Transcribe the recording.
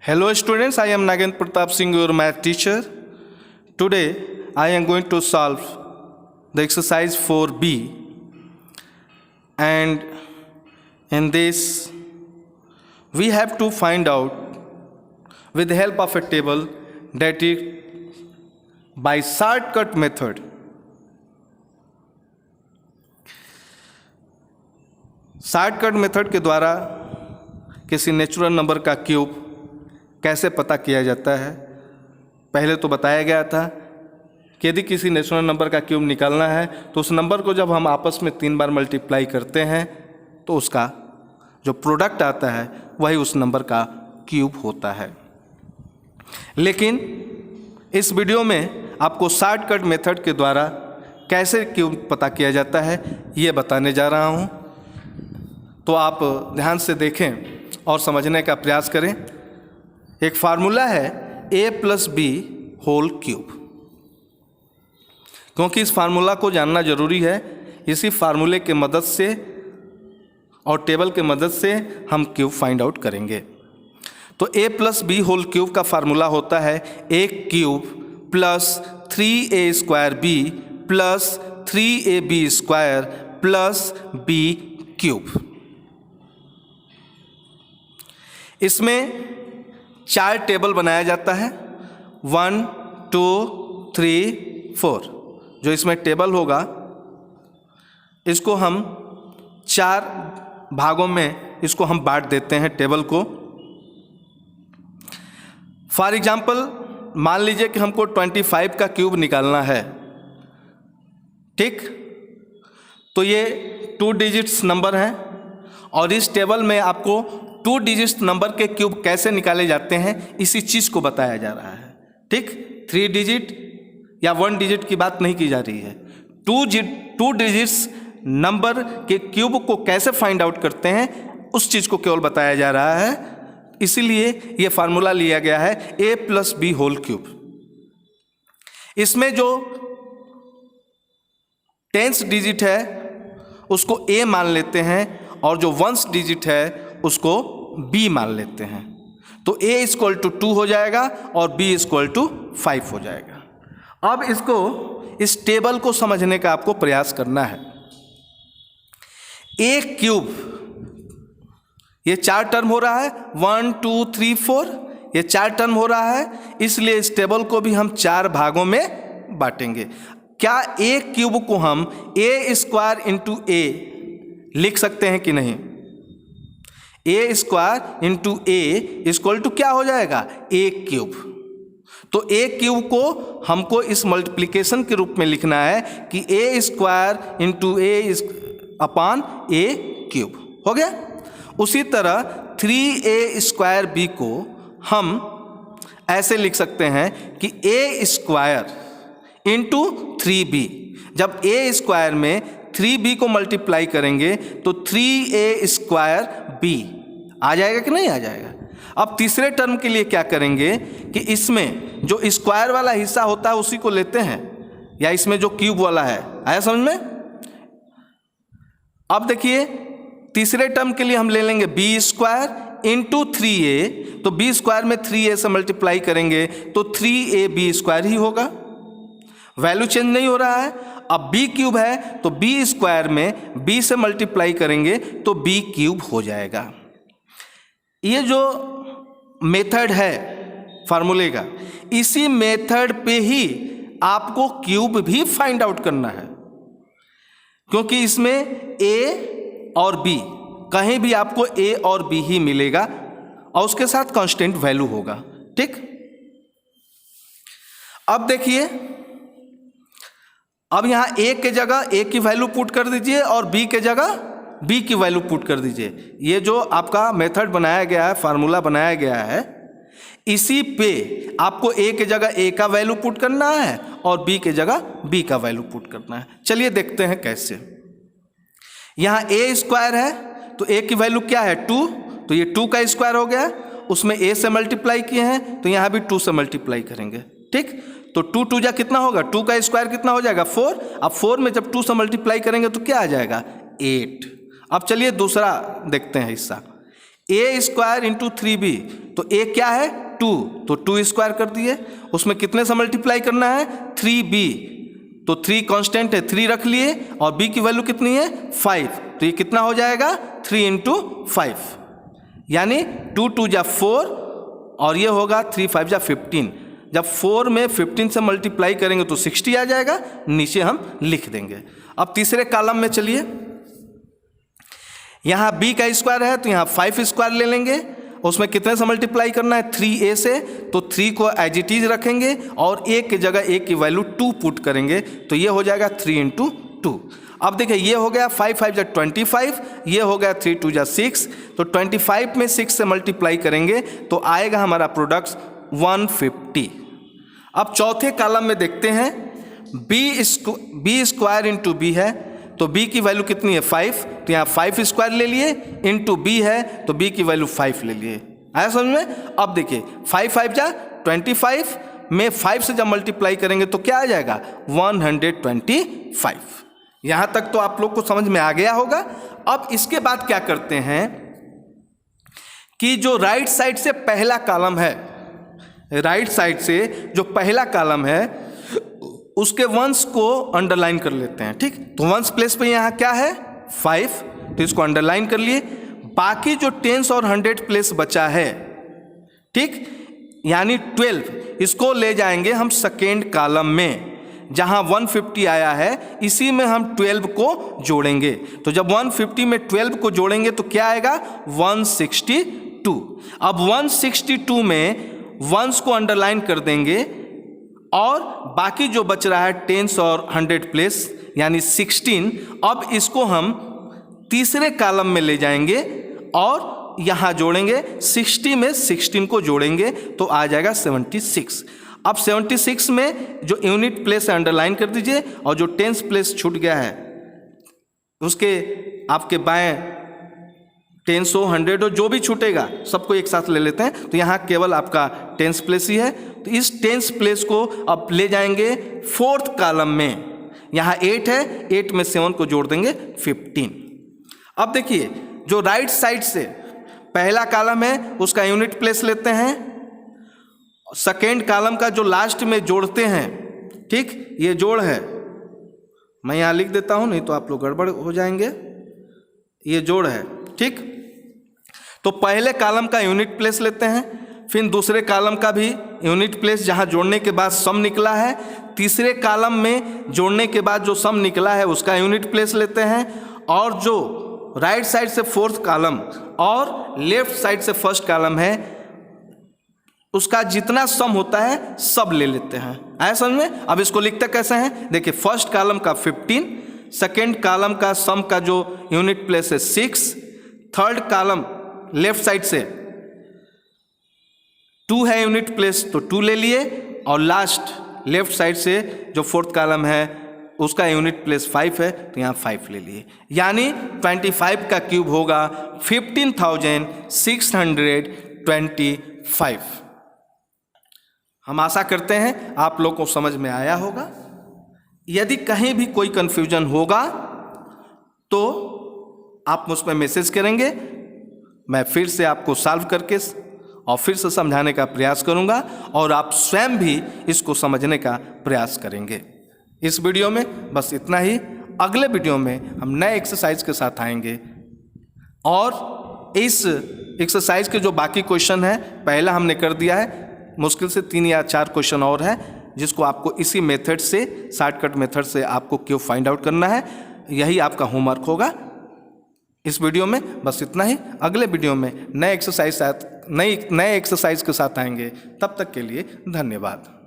Hello students, I am Nagen Pratap Singh, your math teacher. Today I am going to solve the exercise 4B, and in this we have to find out with the help of a table that is by shortcut method. Shortcut method के द्वारा किसी natural number का cube कैसे पता किया जाता है। पहले तो बताया गया था कि यदि किसी नेचुरल नंबर का क्यूब निकालना है तो उस नंबर को जब हम आपस में 3 बार मल्टीप्लाई करते हैं तो उसका जो प्रोडक्ट आता है वही उस नंबर का क्यूब होता है। लेकिन इस वीडियो में आपको शॉर्टकट मेथड के द्वारा कैसे क्यूब पता किया जाता है ये बताने जा रहा हूँ, तो आप ध्यान से देखें और समझने का प्रयास करें। एक फार्मूला है a plus B whole cube, क्योंकि इस फार्मूला को जानना जरूरी है। इसी फार्मूले के मदद से और टेबल के मदद से हम क्यूब फाइंड आउट करेंगे। तो a plus B whole cube का फार्मूला होता है a cube plus 3a square b plus 3ab square plus b cube. इसमें 4 टेबल बनाया जाता है, 1 2 3 4। जो इसमें टेबल होगा इसको हम 4 भागों में इसको हम बांट देते हैं टेबल को। फॉर एग्जाम्पल मान लीजिए कि हमको 25 का क्यूब निकालना है, ठीक। तो ये 2 डिजिट्स नंबर हैं और इस टेबल में आपको 2 डिजिट नंबर के क्यूब कैसे निकाले जाते हैं इसी चीज़ को बताया जा रहा है, ठीक। 3 डिजिट या 1 डिजिट की बात नहीं की जा रही है। 2 डिजिट्स नंबर के क्यूब को कैसे फाइंड आउट करते हैं उस चीज़ को केवल बताया जा रहा है। इसीलिए ये फार्मूला लिया गया है a plus B whole cube. इसमें जो 10th डिजिट है उसको a मान लेते हैं और जो 1st डिजिट है उसको b मान लेते हैं। तो a इक्वल टू 2 हो जाएगा और b इक्वल टू 5 हो जाएगा। अब इसको इस टेबल को समझने का आपको प्रयास करना है। a क्यूब ये 4 टर्म हो रहा है, 1 2 3 4 ये 4 टर्म हो रहा है, इसलिए इस टेबल को भी हम 4 भागों में बांटेंगे। क्या a क्यूब को हम a स्क्वायर इंटू a लिख सकते हैं कि नहीं? a square into a equal to क्या हो जाएगा? a cube. तो a क्यूब को हमको इस मल्टीप्लिकेशन के रूप में लिखना है कि a square into a upon a cube हो गया। उसी तरह 3a स्क्वायर b को हम ऐसे लिख सकते हैं कि a स्क्वायर इंटू 3b। जब a स्क्वायर में 3b को मल्टीप्लाई करेंगे तो 3a स्क्वायर b आ जाएगा कि नहीं आ जाएगा। अब तीसरे टर्म के लिए क्या करेंगे कि इसमें जो स्क्वायर वाला हिस्सा होता है उसी को लेते हैं, या इसमें जो क्यूब वाला है, आया समझ में। अब देखिए तीसरे टर्म के लिए हम ले लेंगे b स्क्वायर इंटू 3a। तो b स्क्वायर में 3a से मल्टीप्लाई करेंगे तो 3ab स्क्वायर ही होगा, वैल्यू चेंज नहीं हो रहा है। अब b क्यूब है तो b स्क्वायर में b से मल्टीप्लाई करेंगे तो b क्यूब हो जाएगा। ये जो मेथड है फार्मूले का, इसी मेथड पे ही आपको क्यूब भी फाइंड आउट करना है, क्योंकि इसमें a और b कहीं भी आपको a और b ही मिलेगा और उसके साथ कांस्टेंट वैल्यू होगा, ठीक। अब देखिए, अब यहाँ a के जगह a की वैल्यू पुट कर दीजिए और b के जगह b की वैल्यू पुट कर दीजिए। ये जो आपका मेथड बनाया गया है, फार्मूला बनाया गया है, इसी पे आपको a के जगह a का वैल्यू पुट करना है और b के जगह b का वैल्यू पुट करना है। चलिए देखते हैं कैसे। यहाँ a स्क्वायर है तो a की वैल्यू क्या है? 2, तो ये 2 का स्क्वायर हो गया। उसमें a से मल्टीप्लाई किए हैं तो यहाँ भी 2 से मल्टीप्लाई करेंगे, ठीक। तो 2 2 जा कितना होगा? 2 का स्क्वायर कितना हो जाएगा? 4। अब 4 में जब 2 से मल्टीप्लाई करेंगे तो क्या आ जाएगा? 8। अब चलिए दूसरा देखते हैं हिस्सा। ए स्क्वायर इंटू 3b, तो ए क्या है 2, तो 2 स्क्वायर कर दिए, उसमें कितने से मल्टीप्लाई करना है 3b, तो 3 कांस्टेंट है 3 रख लिए और b की वैल्यू कितनी है 5, तो ये कितना हो जाएगा 3 इंटू 5, यानी 2 2 जा 4 और ये होगा 3 5 जा 15। जब 4 में 15 से मल्टीप्लाई करेंगे तो 60 आ जाएगा, नीचे हम लिख देंगे। अब तीसरे कॉलम में चलिए, यहाँ b का स्क्वायर है तो यहाँ 5 स्क्वायर ले लेंगे, उसमें कितने से मल्टीप्लाई करना है 3a से, तो 3 को एज इट इज रखेंगे और a की जगह a की वैल्यू 2 पुट करेंगे, तो ये हो जाएगा 3 इंटू 2। अब देखिए ये हो गया 5 5 जा 25, ये हो गया 3 2 जा 6, तो 25 में 6 से मल्टीप्लाई करेंगे तो आएगा हमारा प्रोडक्ट 150। अब चौथे कॉलम में देखते हैं, b स्क्वायर इंटू बी है, तो b की वैल्यू कितनी है 5, तो यहाँ 5 स्क्वायर ले लिए, इंटू b है तो b की वैल्यू 5 ले लिए। आया समझ में? अब देखिए 5 5 जा 25 में 5 से जब मल्टीप्लाई करेंगे तो क्या आ जाएगा 125। यहाँ तक तो आप लोग को समझ में आ गया होगा। अब इसके बाद क्या करते हैं कि जो राइट साइड से पहला कॉलम है, राइट साइड से जो पहला कॉलम है उसके वंस को अंडरलाइन कर लेते हैं। ठीक, तो वंस प्लेस पे यहाँ क्या है 5, तो इसको अंडरलाइन कर लिए। बाकी जो टेंस और 100 प्लेस बचा है, ठीक, यानी 12, इसको ले जाएंगे हम सेकेंड कॉलम में, जहाँ 150 आया है इसी में हम 12 को जोड़ेंगे। तो जब 150 में 12 को जोड़ेंगे तो क्या आएगा 162। अब 162 में वंस को अंडरलाइन कर देंगे और बाकी जो बच रहा है टेंस और 100 प्लेस यानी 16, अब इसको हम तीसरे कॉलम में ले जाएंगे और यहाँ जोड़ेंगे, 60 में 16 को जोड़ेंगे तो आ जाएगा 76। अब 76 में जो यूनिट प्लेस है अंडरलाइन कर दीजिए और जो टेंस प्लेस छूट गया है उसके आपके बाएं टेंस हो 100 हो जो भी छूटेगा सबको एक साथ ले लेते हैं, तो यहाँ केवल आपका टेंस प्लेस ही है। तो इस टेंस प्लेस को अब ले जाएंगे फोर्थ कॉलम में, यहाँ 8 है, 8 में 7 को जोड़ देंगे 15। अब देखिए जो राइट साइड से पहला कॉलम है उसका यूनिट प्लेस लेते हैं, सेकेंड कॉलम का जो लास्ट में जोड़ते हैं, ठीक, ये जोड़ है, मैं यहाँ लिख देता हूँ नहीं तो आप लोग गड़बड़ हो जाएंगे, ये जोड़ है। ठीक, तो पहले कॉलम का यूनिट प्लेस लेते हैं, फिर दूसरे कॉलम का भी यूनिट प्लेस जहाँ जोड़ने के बाद सम निकला है, तीसरे कॉलम में जोड़ने के बाद जो सम निकला है उसका यूनिट प्लेस लेते हैं, और जो राइट साइड से फोर्थ कॉलम और लेफ्ट साइड से फर्स्ट कॉलम है उसका जितना सम होता है सब ले लेते हैं। आया समझ में? अब इसको लिखते कैसे हैं, देखिए फर्स्ट कॉलम का 15, सेकेंड कॉलम का सम का जो यूनिट प्लेस है 6, थर्ड कॉलम लेफ्ट साइड से 2 है यूनिट प्लेस तो 2 ले लिए, और लास्ट लेफ्ट साइड से जो फोर्थ कॉलम है उसका यूनिट प्लेस 5 है तो यहाँ 5 ले लिए, यानी 25 का क्यूब होगा 15,625। हम आशा करते हैं आप लोग को समझ में आया होगा। यदि कहीं भी कोई कन्फ्यूजन होगा तो आप मुझ पर मैसेज करेंगे, मैं फिर से आपको सॉल्व करके और फिर से समझाने का प्रयास करूंगा और आप स्वयं भी इसको समझने का प्रयास करेंगे। इस वीडियो में बस इतना ही। अगले वीडियो में हम नए एक्सरसाइज के साथ आएंगे और इस एक्सरसाइज के जो बाकी क्वेश्चन है पहला हमने कर दिया है, मुश्किल से 3 या 4 क्वेश्चन और है जिसको आपको इसी मेथड से, शॉर्टकट मेथड से आपको क्यों फाइंड आउट करना है, यही आपका होमवर्क होगा। इस वीडियो में बस इतना ही। अगले वीडियो में नए एक्सरसाइज के साथ आएंगे। तब तक के लिए धन्यवाद।